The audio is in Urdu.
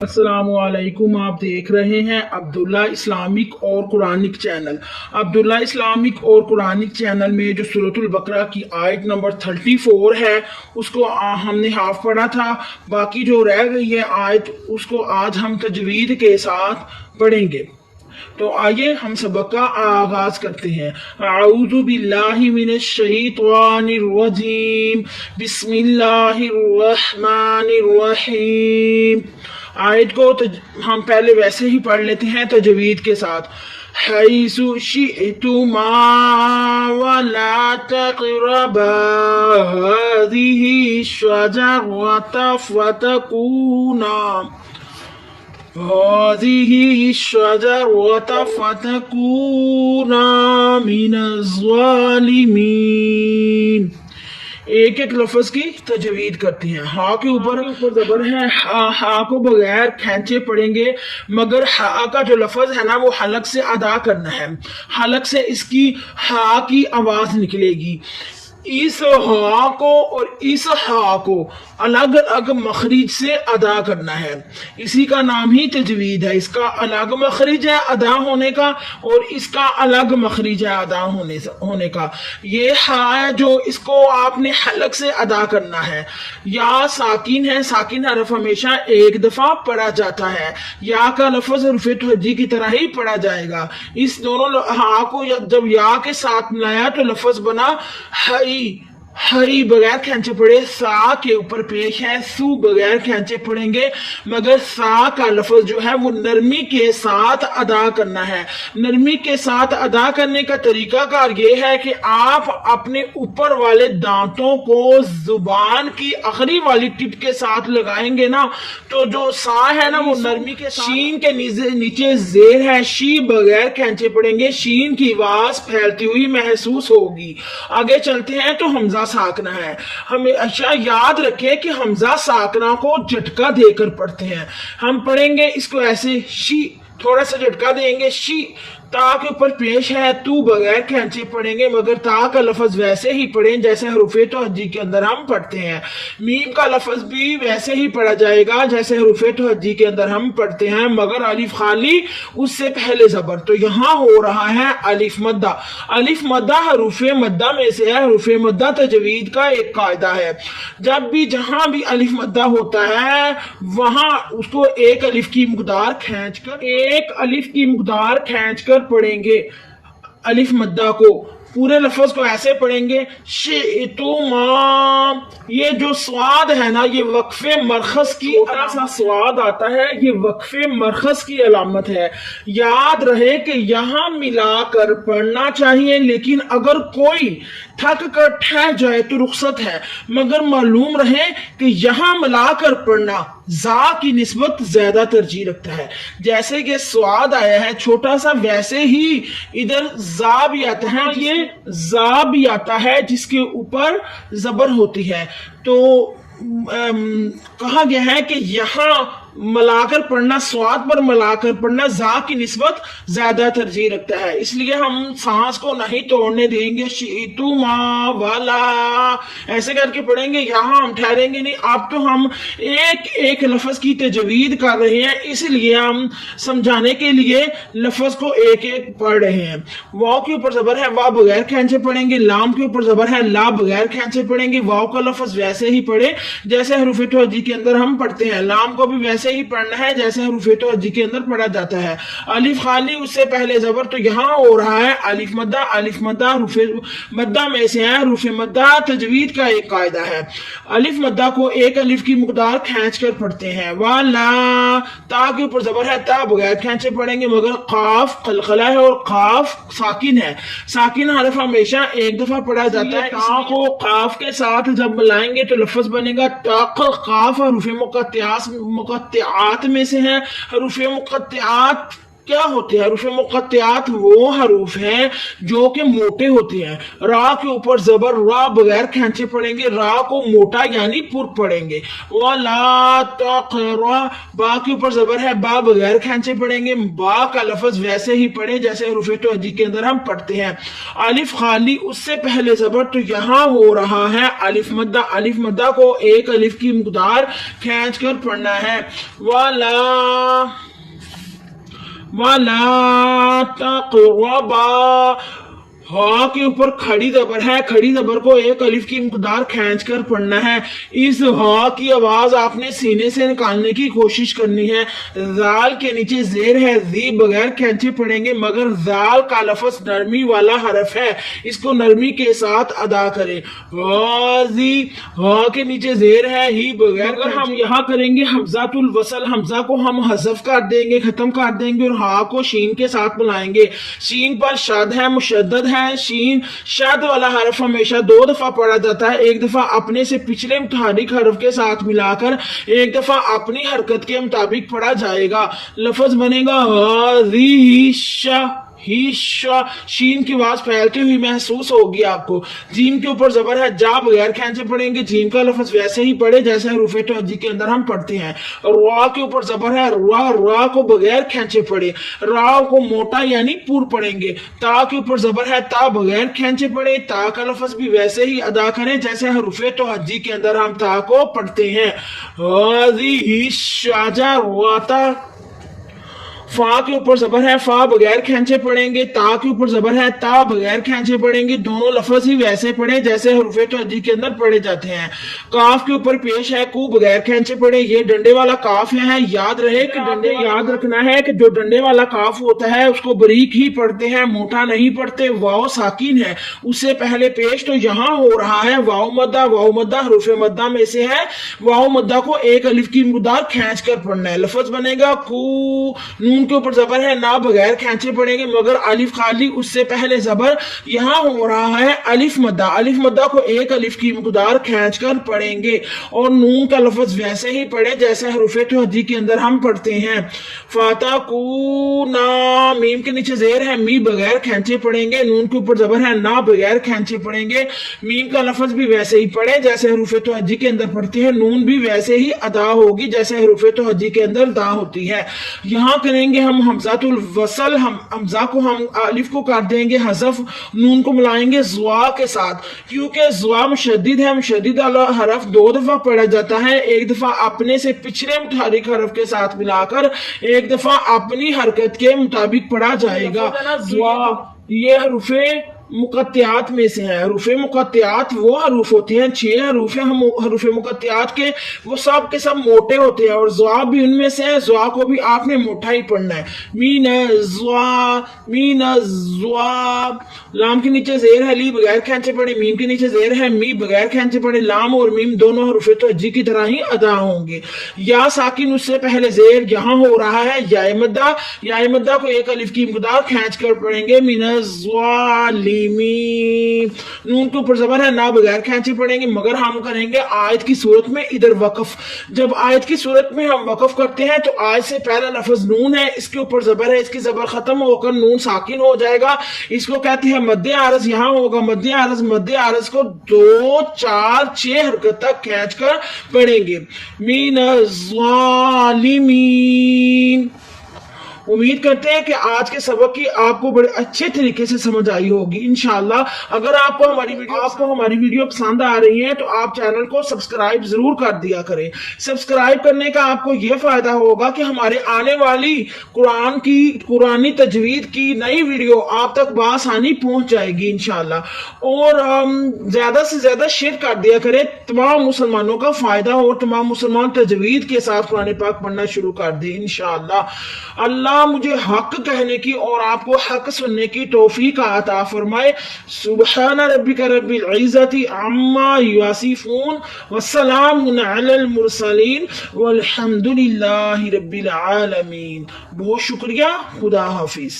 السلام علیکم، آپ دیکھ رہے ہیں عبداللہ اسلامک اور قرآنک چینل۔ عبداللہ اسلامک اور قرآنک چینل میں جو سورۃ البقرہ کی آیت نمبر 34 ہے اس کو ہم نے ہاف پڑھا تھا، باقی جو رہ گئی ہے آیت اس کو آج ہم تجوید کے ساتھ پڑھیں گے۔ تو آئیے ہم سبق کا آغاز کرتے ہیں۔ اعوذ باللہ من الشیطان الرجیم، بسم اللہ الرحمن الرحیم۔ آیت کو ہم پہلے ویسے ہی پڑھ لیتے ہیں تجوید کے ساتھ۔ حیث شئتما ولا تقربا هذه الشجرة فتكونا من الظالمین۔ ایک ایک لفظ کی تجوید کرتے ہیں۔ ہا کے اوپر زبر ہے، ہا کو بغیر کھینچے پڑھیں گے، مگر ہا کا جو لفظ ہے نا وہ حلق سے ادا کرنا ہے، حلق سے اس کی ہا کی آواز نکلے گی۔ اس ہا کو اور اس ہا کو الگ الگ مخرج سے ادا کرنا ہے، اسی کا نام ہی تجوید ہے۔ اس کا الگ مخرج ہے ادا ہونے کا اور اس کا الگ مخرج ہے ادا ہونے کا۔ یہ ہا ہے جو اس کو آپ نے حلق سے ادا کرنا ہے۔ یا ساکن ہے، ساکن حرف ہمیشہ ایک دفعہ پڑھا جاتا ہے، یا کا لفظ حرف توجیہ کی طرح ہی پڑھا جائے گا۔ اس دونوں ہا کو جب یا کے ساتھ ملایا تو لفظ بنا ہری، بغیر کھینچے پڑھے سا کے اوپر پیش ہے، سو بغیر کھینچے پڑھیں گے، مگر سا کا لفظ جو ہے وہ نرمی کے ساتھ ادا کرنا ہے۔ نرمی کے ساتھ ادا کرنے کا طریقہ کار یہ ہے کہ آپ اپنے اوپر والے دانتوں کو زبان کی آخری والی ٹپ کے ساتھ لگائیں گے نا تو جو سا ہے نا وہ نرمی کے ساتھ، شین کے نیچے زیر ہے، شی بغیر کھینچے پڑھیں گے، شین کی آواز پھیلتی ہوئی محسوس ہوگی۔ آگے چلتے ہیں تو حمزہ ساکنہ ہے، ہمیں اچھا یاد رکھیں کہ حمزہ ساکنہ کو جھٹکا دے کر پڑھتے ہیں۔ ہم پڑھیں گے اس کو ایسے، شی تھوڑا سا جھٹکا دیں گے، شی تا کے اوپر پیش ہے، تو بغیر کھینچے پڑھیں گے، مگر تا کا لفظ ویسے ہی پڑھیں جیسے حروف توجیہ کے اندر ہم پڑھتے ہیں۔ میم کا لفظ بھی ویسے ہی پڑھا جائے گا جیسے حروف توجیہ کے اندر ہم پڑھتے ہیں، مگر الف خالی اس سے پہلے زبر۔ تو یہاں ہو رہا ہے الف مدہ۔ الف مدہ حروف مدہ میں سے ہے۔ حروف مدہ تجوید کا ایک قاعدہ ہے، جب بھی جہاں بھی الف مدہ ہوتا ہے وہاں اس کو ایک الف کی مقدار کھینچ کر پڑھیں گے۔ الف مدہ کو پورے لفظ کو ایسے پڑھیں گے، شئتما۔ یہ جو سواد ہے نا یہ وقف مرخص کی سا سواد آتا ہے، یہ وقف مرخص کی علامت ہے۔ یاد رہے کہ یہاں ملا کر پڑھنا چاہیے، لیکن اگر کوئی تھک کر ٹھہر جائے تو رخصت ہے، مگر معلوم رہے کہ یہاں ملا کر پڑھنا زا کی نسبت زیادہ ترجیح رکھتا ہے۔ جیسے کہ سواد آیا ہے چھوٹا سا، ویسے ہی ادھر زا بھی آتا ہے، یہ زا بھی آتا ہے جس کے اوپر زبر ہوتی ہے۔ تو کہا گیا ہے کہ یہاں ملا کر پڑھنا، سواد پر ملا کر پڑھنا زا کی نسبت زیادہ ترجیح رکھتا ہے، اس لیے ہم سانس کو نہیں توڑنے دیں گے۔ شئتما والا ایسے کر کے پڑھیں گے، یہاں ہم ٹھہریں گے نہیں۔ اب تو ہم ایک ایک لفظ کی تجوید کر رہے ہیں، اس لیے ہم سمجھانے کے لیے لفظ کو ایک ایک پڑھ رہے ہیں۔ واو کے اوپر زبر ہے، وا بغیر کھینچے پڑھیں گے۔ لام کے اوپر زبر ہے، لا بغیر کھینچے پڑھیں گے۔ واو کا لفظ ویسے ہی پڑھے جیسے حروف توجیہ کے اندر ہم پڑھتے ہیں۔ لام کو بھی ویسے ہی پڑھنا ہے جیسے حروف توجیہ کے اندر پڑھا جاتا ہے۔ الف خالی اس سے پہلے زبر، تو یہاں ہو رہا ہے الف مدہ۔ الف مدہ حروف مدہ میں سے ہے، حروف مدہ تجوید کا ایک قاعدہ ہے۔ الف مدہ کو ایک الف کی مقدار کھینچ کر پڑھتے ہیں۔ والا تا کے اوپر زبر ہے، تا بغیر کھینچے پڑھیں گے، مگر قاف قلقلہ ہے اور قاف ساکن ہے۔ ساکن حرف ہمیشہ ایک دفعہ پڑھا جاتا ہے۔ تا کو قاف کے ساتھ جب ملائیں گے تو لفظ بنے گا تاق۔ قاف حروف مقطعات میں سے ہے۔ حروف مقطعات کیا ہوتے ہیں؟ حروف مقطعات وہ حروف ہیں جو کہ موٹے ہوتے ہیں. را کے اوپر زبر را بغیر کھینچے پڑیں گے، را کو موٹا یعنی پر پڑیں گے. وَلَا تَقْرَ با کے اوپر زبر ہے، با بغیر کھینچے پڑیں گے، با کا لفظ ویسے ہی پڑھیں جیسے حروف توجیہ کے اندر ہم پڑھتے ہیں. الف خالی اس سے پہلے زبر تو یہاں ہو رہا ہے الف مدہ. الف مدہ کو ایک الف کی مقدار کھینچ کر پڑھنا ہے. وَلَا تَقْرَبَا ہا کے اوپر کھڑی زبر ہے، کھڑی زبر کو ایک الف کی مقدار کھینچ کر پڑھنا ہے. اس ہا کی آواز آپ نے سینے سے نکالنے کی کوشش کرنی ہے. زال کے نیچے زیر ہے، زی بغیر کھینچے پڑھیں گے، مگر زال کا لفظ نرمی والا حرف ہے، اس کو نرمی کے ساتھ ادا کریں. غازی ہا کے نیچے زیر ہے، ہی بغیر اگر ہم یہاں کریں گے حمزۃ الوصل، حمزہ کو ہم حذف کر دیں گے، ختم کر دیں گے اور ہا کو شین کے ساتھ ملائیں گے. شین پر شد ہے، مشدد ہے. شین شد والا حرف ہمیشہ دو دفعہ پڑھا جاتا ہے، ایک دفعہ اپنے سے پچھلے متحرک حرف کے ساتھ ملا کر، ایک دفعہ اپنی حرکت کے مطابق پڑھا جائے گا. لفظ بنے گا شین کی آواز پھیلتی ہوئی محسوس ہوگی آپ کو. جیم کے اوپر زبر ہے، جا بغیر کھینچے پڑیں گے، جیم کا لفظ ویسے ہی پڑھے جیسے حروف توجیہ کے اندر ہم پڑھتے ہیں. را کے اوپر زبر ہے، را کو بغیر کھینچے پڑھے، را کو موٹا یعنی پور پڑھیں گے. تا کے اوپر زبر ہے، تا بغیر کھینچے پڑھے، تا کا لفظ بھی ویسے ہی ادا کریں جیسے حروف توجیہ کے اندر ہم تا کو پڑھتے ہیں. راتا فا کے اوپر زبر ہے، فا بغیر کھینچے پڑھیں گے. تا کے اوپر زبر ہے، تا بغیر کھینچے پڑھیں گے. دونوں لفظ ہی ویسے پڑھیں جیسے حروف توجیہ کے اندر پڑھے جاتے ہیں. کاف کے اوپر پیش ہے، کو بغیر کھینچے پڑھیں، یہ ڈنڈے والا کاف ہے. یاد رہے کہ ڈنڈے یاد رکھنا ہے کہ جو ڈنڈے والا کاف ہوتا ہے اس کو باریک ہی پڑھتے ہیں، موٹا نہیں پڑھتے. واو ساکن ہے، اس سے پہلے پیش تو یہاں ہو رہا ہے واو مدہ. واو مدہ حروف مدہ میں سے ہے، واو مدہ کو ایک الف کی مقدار کھینچ کر پڑھنا ہے. لفظ بنے گا کو. نون کے اوپر زبر ہے، نہ بغیر کھینچے پڑیں گے، مگر الف خالی اس سے پہلے زبر یہاں ہو رہا ہے الف مدہ. الف مدہ کو ایک الف کی مقدار کھینچ کر پڑھیں گے اور نون کا لفظ ویسے ہی پڑھے جیسے حروف توجیہ کے اندر ہم پڑھتے ہیں. فاتا کو نا میم کے نیچے زیر ہے، می بغیر کھینچے پڑھیں گے. نون کے اوپر زبر ہے، نہ بغیر کھینچے پڑھیں گے. میم کا لفظ بھی ویسے ہی پڑھے جیسے حروف توجیہ کے اندر پڑھتے ہیں. نون بھی ویسے ہی ادا ہوگی جیسے حروف توجیہ کے اندر دا ہوتی ہے. یہاں کریں گے ہم حمزۃ الوصل، حمزہ کو ہم الف کو کر دیں گے حذف، نون کو ملائیں گے زوا کے ساتھ، کیونکہ زوا مشدد ہے. مشدد والا حرف دو دفعہ پڑھا جاتا ہے، ایک دفعہ اپنے سے پچھلے متحرک حرف کے ساتھ ملا کر، ایک دفعہ اپنی حرکت کے مطابق پڑھا جائے گا. زوا یہ حروف مقطعات میں سے ہیں. حروف مقطعات وہ حروف ہوتے ہیں، 6 حروف ہیں حروف مقطعات کے، وہ سب کے سب موٹے ہوتے ہیں اور زوا بھی ان میں سے ہے. زوا کو بھی آپ نے موٹا ہی پڑھنا ہے. مین زوا. لام کے نیچے زیر ہے، لی بغیر کھینچے پڑے. میم کے نیچے زیر ہے، می بغیر کھینچے پڑے. لام اور میم دونوں حروف توجیہ کی طرح ہی ادا ہوں گے. یا ساکن اس سے پہلے زیر یہاں ہو رہا ہے یا مدہ. یا مدہ کو ایک الف کی مقدار کھینچ کر پڑھیں گے. مین زوالی. نون کے اوپر زبر ہے، نہ بغیر کھینچے پڑیں گے، مگر ہم کریں گے آیت کی صورت میں ادھر وقف. جب آیت کی صورت میں ہم وقف کرتے ہیں تو آیت سے پہلا لفظ نون ہے، اس کے اوپر زبر ہے، اس کی زبر ختم ہو کر نون ساکن ہو جائے گا. اس کو کہتے ہیں مد عارض. یہاں ہوگا مد عارض. مد عارض کو 2 4 6 حرکت تک کھینچ کر پڑھیں گے. مین الظالمین. امید کرتے ہیں کہ آج کے سبق کی آپ کو بڑے اچھے طریقے سے سمجھ آئی ہوگی انشاءاللہ. اگر آپ کو ہماری ویڈیو پسند آ رہی ہے تو آپ چینل کو سبسکرائب ضرور کر دیا کریں. سبسکرائب کرنے کا آپ کو یہ فائدہ ہوگا کہ ہمارے آنے والی قرآنی تجوید کی نئی ویڈیو آپ تک بآسانی پہنچ جائے گی انشاءاللہ. اور زیادہ سے زیادہ شیئر کر دیا کریں، تمام مسلمانوں کا فائدہ ہو، تمام مسلمان تجوید کے ساتھ قرآن پاک پڑھنا شروع کر دیں انشاءاللہ. اللہ مجھے حق کہنے کی اور آپ کو حق سننے کی توفیق عطا فرمائے. سبحان ربک رب العزت عما یصفون والسلام علی المرسلین والحمد للہ رب العالمین. بہت شکریہ. خدا حافظ.